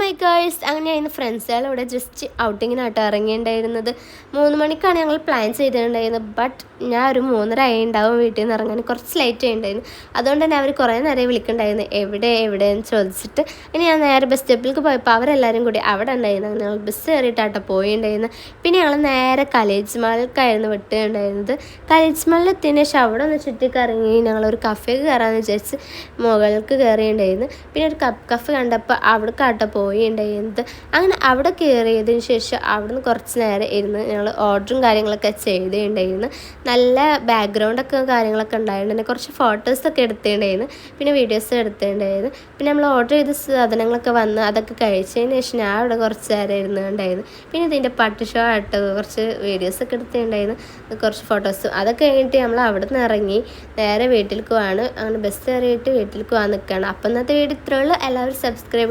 My girls, അങ്ങനെയായിരുന്നു ഫ്രണ്ട്സുകളോടെ just ഔട്ടിങ്ങിനായിട്ട് ഇറങ്ങിയിട്ടുണ്ടായിരുന്നത്. 3 മണിക്കാണ് ഞങ്ങൾ പ്ലാൻ ചെയ്തിട്ടുണ്ടായിരുന്നത്. ബട്ട് ഞാൻ ഒരു 3:30 ഉണ്ടാവും വീട്ടിൽ നിന്ന് ഇറങ്ങാൻ, കുറച്ച് ലേറ്റ് ആയിട്ടുണ്ടായിരുന്നു. അതുകൊണ്ട് തന്നെ അവർ കുറേ നേരം വിളിക്കുന്നുണ്ടായിരുന്നു, എവിടെയെന്ന് ചോദിച്ചിട്ട്. ഇനി ഞാൻ നേരെ ബസ് സ്റ്റോപ്പിലേക്ക് പോയപ്പോൾ അവരെല്ലാവരും കൂടി അവിടെ ഉണ്ടായിരുന്നു. അങ്ങനെ ഞങ്ങൾ ബസ് കയറിയിട്ടാട്ടോ പോയിട്ടുണ്ടായിരുന്നു. പിന്നെ ഞങ്ങൾ നേരെ കലേജ് മാളിലേക്കായിരുന്നു വിട്ടിട്ടുണ്ടായിരുന്നത്. കലേജ് മാളിൽ എത്തിയതിന് ശേഷം അവിടെ ഒന്ന് ചുറ്റിക്കറങ്ങി ഞങ്ങളൊരു കഫേക്ക് കയറാമെന്ന് വിചാരിച്ച് മുകൾക്ക് കയറിയിട്ടുണ്ടായിരുന്നു. പിന്നെ ഒരു കഫ് കണ്ടപ്പോൾ അവിടെ കാട്ട പോയിട്ടുണ്ടായിരുന്നത്. അങ്ങനെ അവിടെ കയറിയതിന് ശേഷം അവിടുന്ന് കുറച്ച് നേരം ഇരുന്ന് ഞങ്ങൾ ഓർഡറും കാര്യങ്ങളൊക്കെ ചെയ്തിട്ടുണ്ടായിരുന്നു. നല്ല ബാക്ക്ഗ്രൗണ്ടൊക്കെ കാര്യങ്ങളൊക്കെ ഉണ്ടായിരുന്നു. പിന്നെ കുറച്ച് ഫോട്ടോസൊക്കെ എടുത്തിട്ടുണ്ടായിരുന്നു, പിന്നെ വീഡിയോസ് എടുത്തിട്ടുണ്ടായിരുന്നു. പിന്നെ നമ്മൾ ഓർഡർ ചെയ്ത സാധനങ്ങളൊക്കെ വന്ന് അതൊക്കെ കഴിച്ചതിന് ശേഷം ഞാൻ അവിടെ കുറച്ച് നേരം ഇരുന്നുണ്ടായിരുന്നു. പിന്നെ ഇതിൻ്റെ പട്ട് ഷോ ആയിട്ട് കുറച്ച് വീഡിയോസൊക്കെ എടുത്തിട്ടുണ്ടായിരുന്നു, കുറച്ച് ഫോട്ടോസും. അതൊക്കെ കഴിഞ്ഞിട്ട് നമ്മൾ അവിടെ നിന്ന് ഇറങ്ങി നേരെ വീട്ടിലേക്ക് പോവാണ്. അങ്ങനെ ബസ് കയറിയിട്ട് വീട്ടിലേക്ക് പോകാൻ നിൽക്കുകയാണ്. അപ്പം ഇന്നത്തെ വീഡിയോ ഇത്രയുള്ളൂ. എല്ലാവരും സബ്സ്ക്രൈബ്